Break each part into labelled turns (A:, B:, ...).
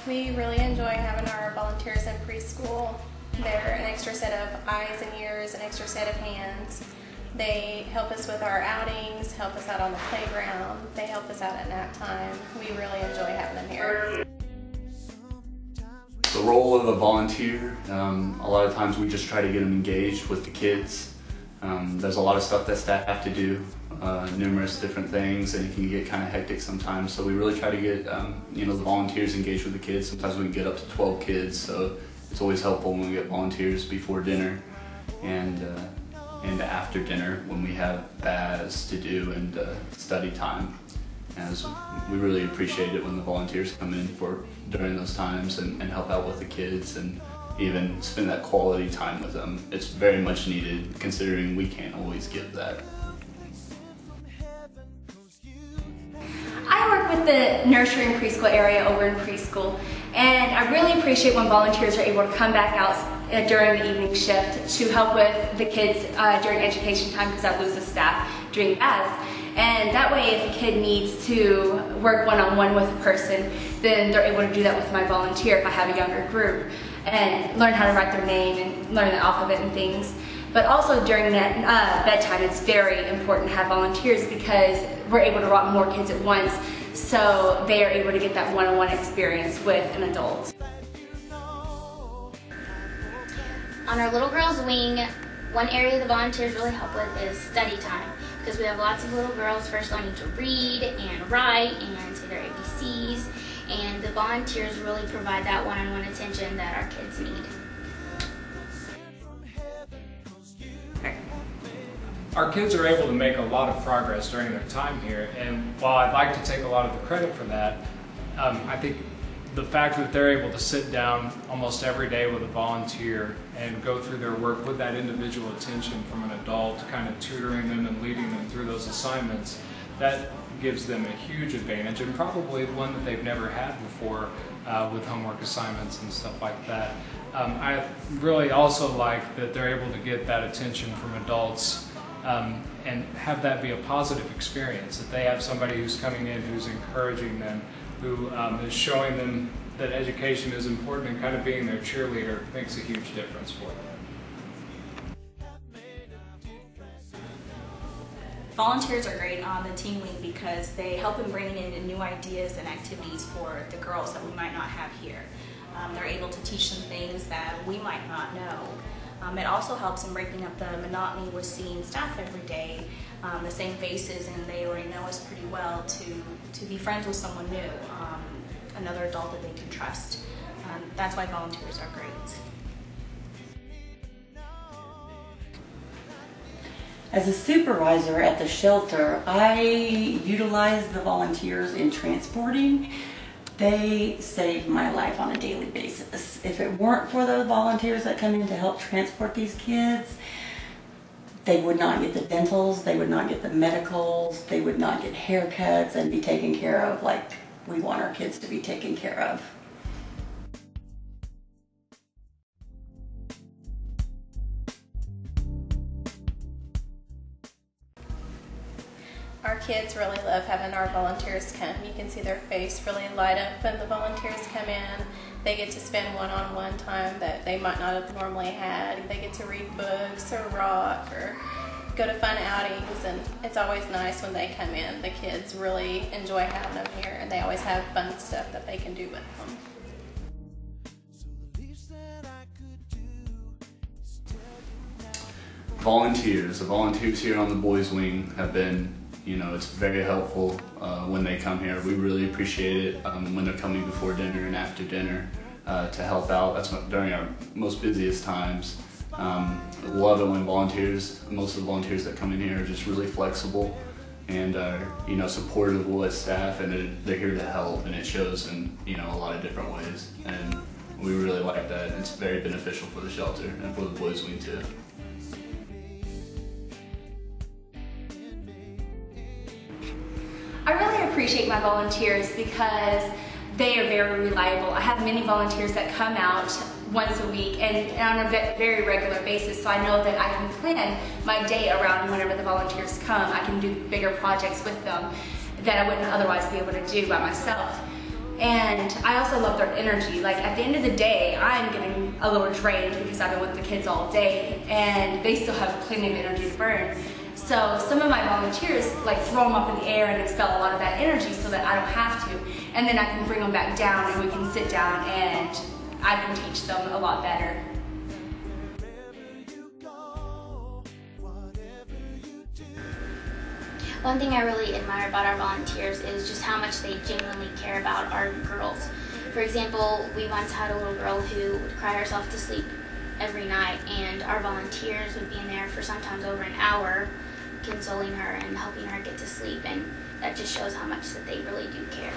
A: We really enjoy having our volunteers in preschool. They're an extra set of eyes and ears, an extra set of hands. They help us with our outings, help us out on the playground. They help us out at nap time. We really enjoy having them here.
B: The role of a volunteer, a lot of times we just try to get them engaged with the kids. There's a lot of stuff that staff have to do, numerous different things, and it can get kind of hectic sometimes. So we really try to get the volunteers engaged with the kids. Sometimes we can get up to 12 kids, so it's always helpful when we get volunteers before dinner and after dinner when we have baths to do and study time. As we really appreciate it when the volunteers come in during those times and help out with the kids and even spend that quality time with them. It's very much needed considering we can't always give that.
C: I work with the nursery and preschool area over in preschool, and I really appreciate when volunteers are able to come back out during the evening shift to help with the kids during education time, because I lose the staff during baths. And that way, if a kid needs to work one-on-one with a person, then they're able to do that with my volunteer if I have a younger group, and learn how to write their name and learn the alphabet and things. But also during that bedtime, it's very important to have volunteers because we're able to rock more kids at once, so they are able to get that one-on-one experience with an adult.
D: On our little girls wing, one area the volunteers really help with is study time, because we have lots of little girls first learning to read and write and say their ABCs, and the volunteers really provide that one-on-one attention that our kids need.
E: Our kids are able to make a lot of progress during their time here, and while I'd like to take a lot of the credit for that, I think the fact that they're able to sit down almost every day with a volunteer and go through their work with that individual attention from an adult, kind of tutoring them and leading them through those assignments, that gives them a huge advantage, and probably one that they've never had before with homework assignments and stuff like that. I really also like that they're able to get that attention from adults and have that be a positive experience, that they have somebody who's coming in who's encouraging them, who is showing them that education is important, and kind of being their cheerleader makes a huge difference for them.
F: Volunteers are great on the teen wing because they help in bringing in new ideas and activities for the girls that we might not have here. They're able to teach them things that we might not know. It also helps in breaking up the monotony with seeing staff every day, the same faces, and they already know us pretty well, to be friends with someone new, another adult that they can trust. That's why volunteers are great.
G: As a supervisor at the shelter, I utilize the volunteers in transporting. They save my life on a daily basis. If it weren't for the volunteers that come in to help transport these kids, they would not get the dentals, they would not get the medicals, they would not get haircuts and be taken care of like we want our kids to be taken care of.
A: Our kids really love having our volunteers come. You can see their face really light up when the volunteers come in. They get to spend one-on-one time that they might not have normally had. They get to read books or rock or go to fun outings, and it's always nice when they come in. The kids really enjoy having them here, and they always have fun stuff that they can do with them.
B: The volunteers here on the boys wing have been, it's very helpful when they come here. We really appreciate it when they're coming before dinner and after dinner to help out. That's during our most busiest times. Love it when most of the volunteers that come in here are just really flexible and are, supportive with staff, and they're here to help, and it shows in, a lot of different ways. And we really like that. It's very beneficial for the shelter and for the boys wing too.
C: I really appreciate my volunteers because they are very reliable. I have many volunteers that come out once a week and on a very regular basis, so I know that I can plan my day around whenever the volunteers come. I can do bigger projects with them that I wouldn't otherwise be able to do by myself. And I also love their energy. Like at the end of the day, I'm getting a little drained because I've been with the kids all day and they still have plenty of energy to burn. So some of my volunteers like throw them up in the air and expel a lot of that energy so that I don't have to. And then I can bring them back down and we can sit down and I can teach them a lot better.
D: One thing I really admire about our volunteers is just how much they genuinely care about our girls. For example, we once had a little girl who would cry herself to sleep every night, and our volunteers would be in there for sometimes over an hour consoling her and helping her get to sleep, and that just shows how much that they really do care.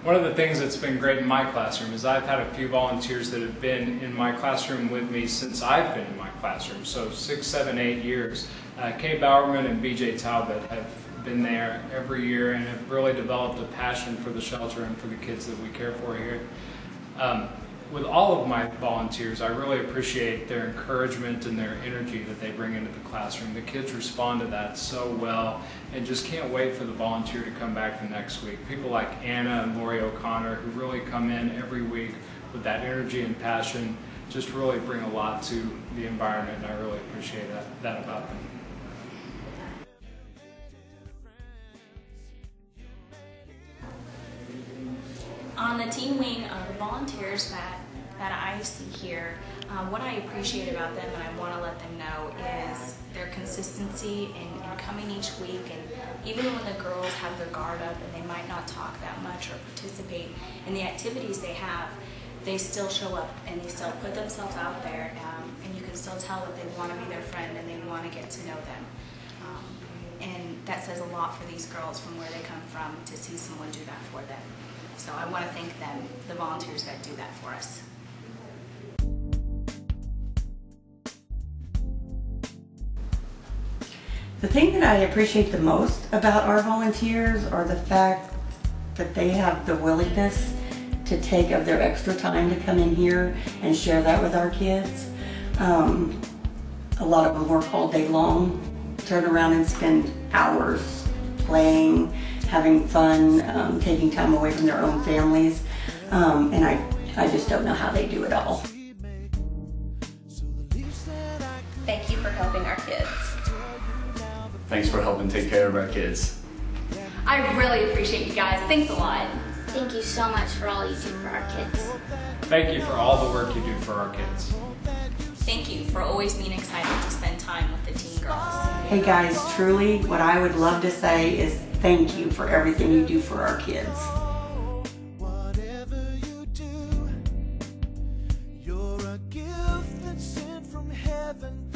E: One of the things that's been great in my classroom is I've had a few volunteers that have been in my classroom with me since I've been in my classroom, so 6, 7, 8 years. Kay Bowerman and BJ Talbot have been there every year and have really developed a passion for the shelter and for the kids that we care for here. With all of my volunteers, I really appreciate their encouragement and their energy that they bring into the classroom. The kids respond to that so well and just can't wait for the volunteer to come back the next week. People like Anna and Lori O'Connor who really come in every week with that energy and passion just really bring a lot to the environment, and I really appreciate that about them.
F: On the teen wing, the volunteers that I see here, what I appreciate about them and I want to let them know is their consistency in coming each week, and even when the girls have their guard up and they might not talk that much or participate in the activities they have, they still show up and they still put themselves out there, and you can still tell that they want to be their friend and they want to get to know them. And that says a lot for these girls from where they come from to see someone do that for them. So I want to thank them, the volunteers that do that for us.
G: The thing that I appreciate the most about our volunteers are the fact that they have the willingness to take of their extra time to come in here and share that with our kids. A lot of them work all day long, turn around and spend hours playing, having fun, taking time away from their own families, and I just don't know how they do it all.
A: Thank you for helping our kids.
B: Thanks for helping take care of our kids.
C: I really appreciate you guys. Thanks a lot.
D: Thank you so much for all you do for our kids.
E: Thank you for all the work you do for our kids.
F: Thank you for always being excited to spend time with the teen girls.
G: Hey guys, truly, what I would love to say is thank you for everything you do for our kids.
H: Whatever you do, you're a gift that's sent from heaven.